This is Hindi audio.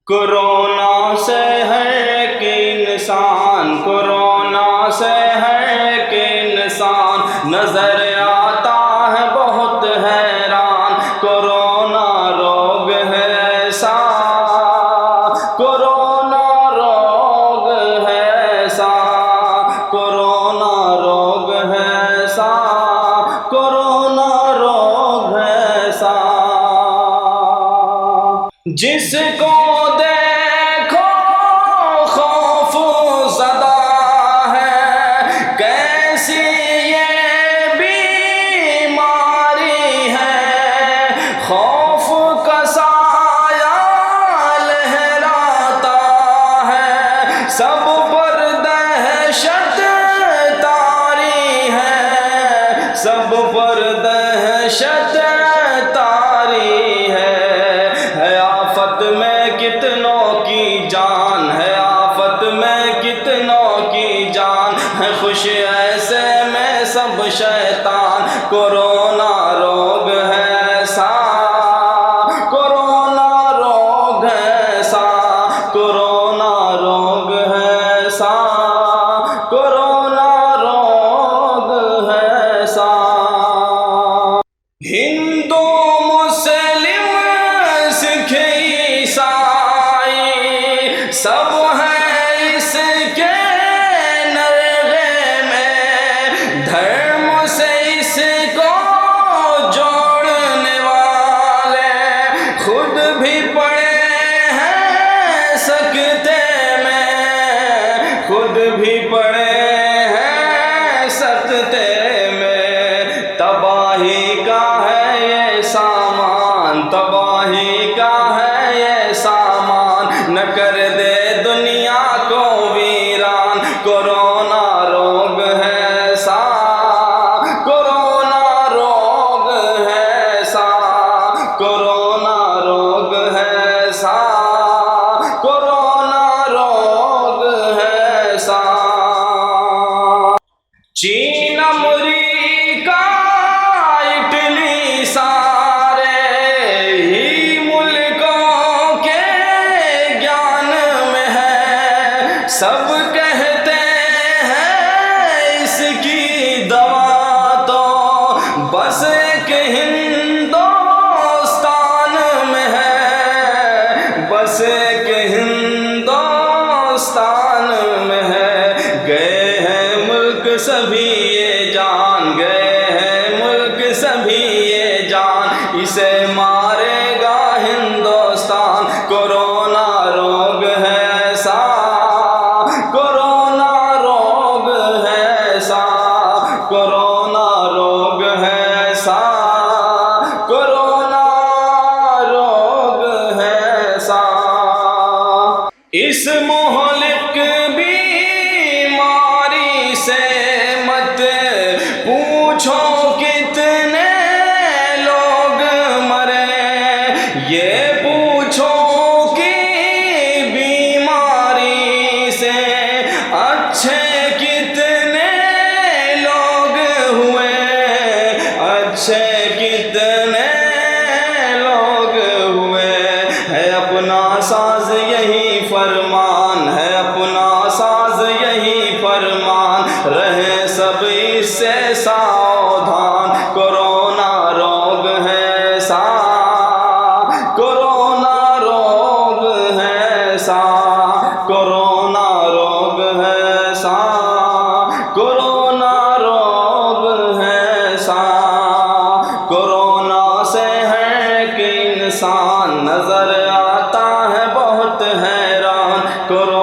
कोरोना से है कि इंसान, कोरोना से है कि इंसान नजर आता है बहुत हैरान। कोरोना रोग है ऐसा, कोरोना रोग है ऐसा, कोरोना रोग है ऐसा, कोरोना रोग है ऐसा। जिसको देखो खौफ ज़दा है, कैसी ये बीमारी है। खौफ का साया लहराता है, सब पर दहशत तारी है, सब पर दहशत तारी है। आफत में कितनों की जान है, आफत में कितनों की जान है, खुश ऐसे में सब शैतान। कोरोना रोग है ऐसा, कोरोना रोग है ऐसा, कोरोना रोग है ऐसा, कोरोना रोग है ऐसा। हिंदू मुस्लिम सिख ईसाई सब है इसके नरगे में, धर्म से इसको जोड़ने वाले खुद भी पड़े हैं सकते में, खुद भी पड़े हैं सकते में। तबाही का है ये सामान, तबाही का है ये सामान, न कर दे दुनिया को वीरान। कोरोना रोग है ऐसा, कोरोना रोग है ऐसा, कोरोना रोग है ऐसा, कोरोना रोग है ऐसा। चीन अमरीका इटली सारे ही मुल्कों के ज्ञान में है, सब कहते हैं इसकी दवा तो बस एक हिंदुस्तान में है, बस एक हिंदुस्तान में है। गए हैं मुल्क सभी ये जान, गए हैं मुल्क सभी ये जान, इसे मारेगा हिंदुस्तान। कोरोना रोग है ऐसा, कोरोना रोग है ऐसा, कोरोना रोग है ऐसा, कोरोना रोग है ऐसा। इस मोहलिक बीमारी से मत पूछो कितने लोग मरे, ये पूछो कि बीमारी से अच्छे कितने लोग हुए, अच्छे कितने लोग हुए। है अपना साज यही फरमान, है अपना साज यही फरमान, रहे सब इससे सावधान। कोरोना रोग है ऐसा, कोरोना रोग है ऐसा, कोरोना रोग है ऐसा, कोरोना रोग है ऐसा। कोरोना से है कि इंसान नजर आता है बहुत हैरान। कोरोना